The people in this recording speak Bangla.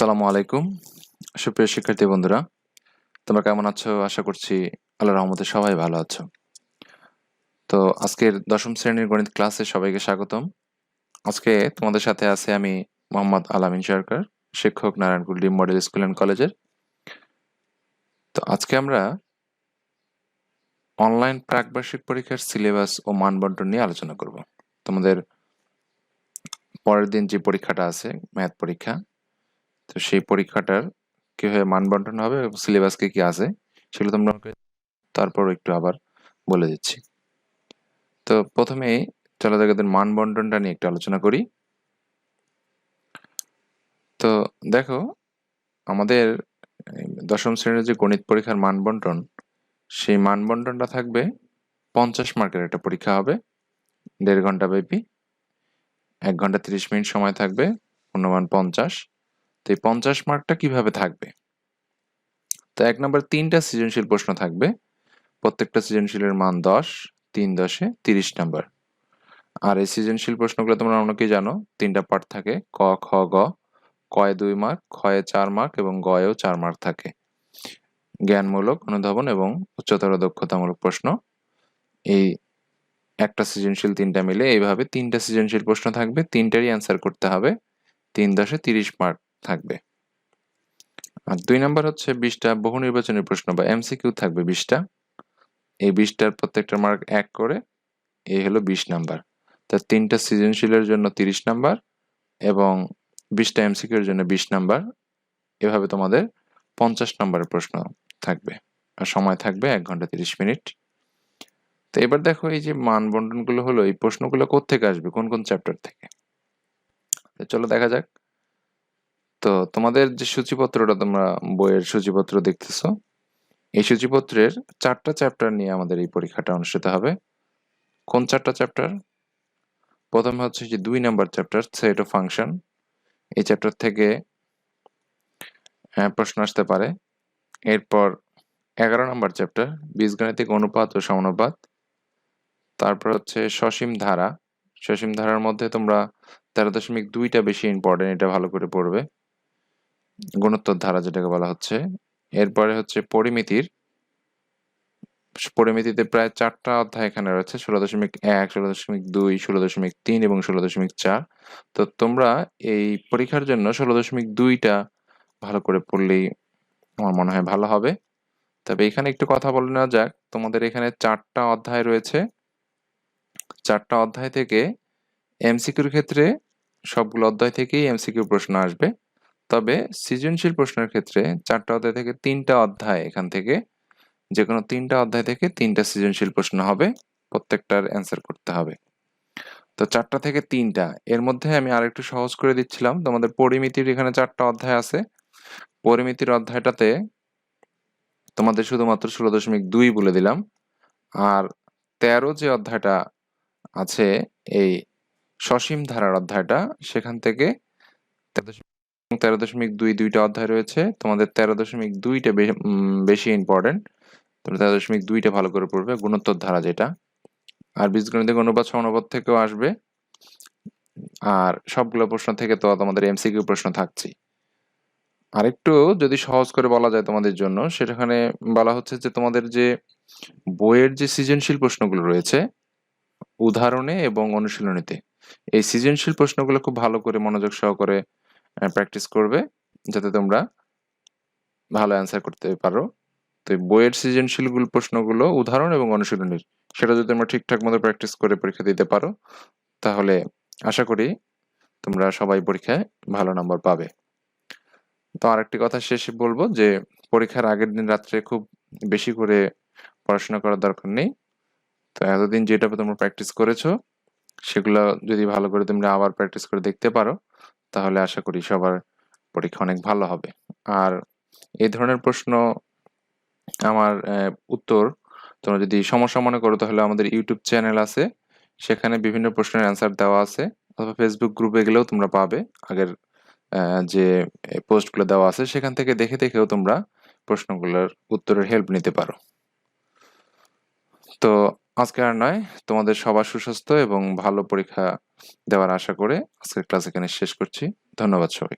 আসসালামু আলাইকুম সুপ্রিয় শিক্ষার্থী বন্ধুরা, তোমরা কেমন আছো? আশা করছি আল্লাহর রহমতে সবাই ভালো আছো। তো আজকের দশম শ্রেণীর গণিত ক্লাসে সবাইকে স্বাগতম। আজকে তোমাদের সাথে আছে আমি মোহাম্মদ আল-Amin সরকার, শিক্ষক, নারায়ণকুল ডিম মডেল স্কুল অ্যান্ড কলেজের। তো আজকে আমরা অনলাইন প্রাক-বার্ষিক পরীক্ষার সিলেবাস ও মানবন্টন নিয়ে আলোচনা করব। তোমাদের পরের দিন যে পরীক্ষাটা আছে, ম্যাথ পরীক্ষা, তো সেই পরীক্ষাটার কিভাবে মানবন্টন হবে এবং সিলেবাসকে কি আছে সেগুলো তোমরা তারপর একটু আবার বলে দিচ্ছি। তো প্রথমেই চলো এদের মানবন্টনটা নিয়ে একটু আলোচনা করি। তো দেখো, আমাদের দশম শ্রেণীর যে গণিত পরীক্ষার মানবন্টন, সেই মানবন্টনটা থাকবে 50 মার্কের একটা পরীক্ষা হবে, 1.5 ঘন্টা ব্যাপী। 1 ঘন্টা 30 মিনিট সময় থাকবে, পূর্ণমান 50। তো এই 50 মার্কটা কিভাবে থাকবে? তো 1 নম্বর 3টা সৃজনশীল প্রশ্ন থাকবে, প্রত্যেকটা সৃজনশীলের মান 10, 3 10-এ 30 নাম্বার। আর এই সৃজনশীল প্রশ্নগুলো তোমরা অনেকেই জানো, 3টা পার্ট থাকে, ক খ গ। কয়ে 2 মার্ক, খয়ে 4 মার্ক এবং গয়েও 4 মার্ক থাকে। জ্ঞানমূলক, অনুধাবন এবং উচ্চতর দক্ষতামূলক প্রশ্ন, এই একটা সৃজনশীল 3টা মিলে এইভাবে 3টা সৃজনশীল প্রশ্ন থাকবে, 3টারই অ্যান্সার করতে হবে, 3 10-এ 30 মার্ক থাকবে। আর 2 নাম্বার হচ্ছে 20টা বহু নির্বাচনী প্রশ্ন বা এমসিকিউ থাকবে 20টা। এই 20টার প্রত্যেকটা মার্ক 1 করে, এই হলো 20 নাম্বার। তা 3টা সৃজনশীলের জন্য 30 নাম্বার এবং 20টা এমসিকিউ এর জন্য 20 নাম্বার। এভাবে তোমাদের 50 নাম্বারের প্রশ্ন থাকবে আর সময় থাকবে 1 ঘন্টা 30 মিনিট। তো এবার দেখো, এই যে মানবন্টনগুলো হলো, এই প্রশ্নগুলো কোত্থেকে আসবে, কোন কোন চ্যাপ্টার থেকে? চলো দেখা যাক। তো তোমাদের যে সূচিপত্রটা, তোমরা বইয়ের সূচিপত্র দেখতেছো, এই সূচিপত্রের 4টা চ্যাপ্টার নিয়ে আমাদের এই পরীক্ষাটা অনুষ্ঠিত হবে। কোন 4টা চ্যাপ্টার? প্রথমে হচ্ছে যে 2 number chapter, set of function. এই চ্যাপ্টার থেকে প্রশ্ন আসতে পারে। এরপর 11 নম্বর চ্যাপ্টার, বীজগাণিতিক অনুপাত ও সমানুপাত। তারপর হচ্ছে সসীম ধারা। সসীম ধারার মধ্যে তোমরা 13.2টা বেশি ইম্পর্টেন্ট, এটা ভালো করে পড়বে, গুণোত্তর ধারা যেটাকে বলা হচ্ছে। এরপরে হচ্ছে পরিমিতির, পরিমিতিতে প্রায় 4টা অধ্যায় এখানে রয়েছে, 16.1, 16.2, 16.3 এবং 16.4। তো তোমরা এই পরীক্ষার জন্য 16.2টা ভালো করে পড়লেই আমার মনে হয় ভালো হবে। তবে এখানে একটু কথা বলে নেওয়া যাক, তোমাদের এখানে 4টা অধ্যায় রয়েছে। 4টা অধ্যায় থেকে এমসিকিউর ক্ষেত্রে সবগুলো অধ্যায় থেকেই এমসিকিউ প্রশ্ন আসবে। তবে সৃজনশীল প্রশ্নের ক্ষেত্রে 4টা অধ্যায় থেকে 3টা অধ্যায়, এখান থেকে যে কোনো 3টা অধ্যায় থেকে 3টা সৃজনশীল প্রশ্ন হবে, প্রত্যেকটার অ্যান্সার করতে হবে। তো 4টা থেকে 3টা, এর মধ্যে আমি আরেকটু সহজ করে দিচ্ছিলাম। তোমাদের পরিমিতির এখানে 4টা অধ্যায় আছে। পরিমিতির অধ্যায়টাতে তোমাদের শুধুমাত্র 16.2 বলে দিলাম। আর 13 যে অধ্যায়টা আছে, এই সসীম ধারার অধ্যায়টা, সেখান থেকে 13.2 দুইটা অধ্যায় রয়েছে। তোমাদের 13.2টা বেশি ইম্পর্টেন্ট, তোমরা 13.2টা ভালো করে পড়বে, গুণোত্তর ধারা যেটা। আর বীজগণিতিক অনুপাত সমানুপাত থেকেও আসবে। আর সবগুলো প্রশ্ন থেকে তো তোমাদের এমসিকিউ প্রশ্ন থাকছেই। আরেকটু যদি সহজ করে বলা যায় তোমাদের জন্য, সেখানে বলা হচ্ছে যে তোমাদের যে বইয়ের যে সৃজনশীল প্রশ্নগুলো রয়েছে, উদাহরণে এবং অনুশীলনীতে, এই সৃজনশীল প্রশ্নগুলো খুব ভালো করে মনোযোগ সহকারে প্র্যাকটিস করবে, যাতে তোমরা ভালো অ্যান্সার করতে পারো। তো এই বইয়ের সৃজনশীল প্রশ্নগুলো উদাহরণ এবং অনুশীলনীর, সেটা যদি তোমরা ঠিকঠাক মতো প্র্যাকটিস করে পরীক্ষা দিতে পারো, তাহলে আশা করি তোমরা সবাই পরীক্ষায় ভালো নাম্বার পাবে। তো আরেকটি কথা শেষে বলবো যে, পরীক্ষার আগের দিন রাত্রে খুব বেশি করে পড়াশোনা করার দরকার নেই। তো এতদিন যেটা তোমরা প্র্যাকটিস করেছো, সেগুলো যদি ভালো করে তোমরা আবার প্র্যাকটিস করে দেখতে পারো, তাহলে আশা করি সবার পরীক্ষা অনেক ভালো হবে। আর এই ধরনের প্রশ্ন, আমার উত্তর তোমরা যদি সমস্যা মনে করো, তাহলে আমাদের ইউটিউব চ্যানেল আছে, সেখানে বিভিন্ন প্রশ্নের অ্যান্সার দেওয়া আছে, অথবা ফেসবুক গ্রুপে গেলেও তোমরা পাবে, আগের যে পোস্টগুলো দেওয়া আছে, সেখান থেকে দেখে দেখেও তোমরা প্রশ্নগুলোর উত্তরের হেল্প নিতে পারো। তো আজকে আর নয়, তোমাদের সবার সুস্বাস্থ্য এবং ভালো পরীক্ষা দেওয়ার আশা করে আজকের ক্লাস এখানে শেষ করছি। ধন্যবাদ সবাই।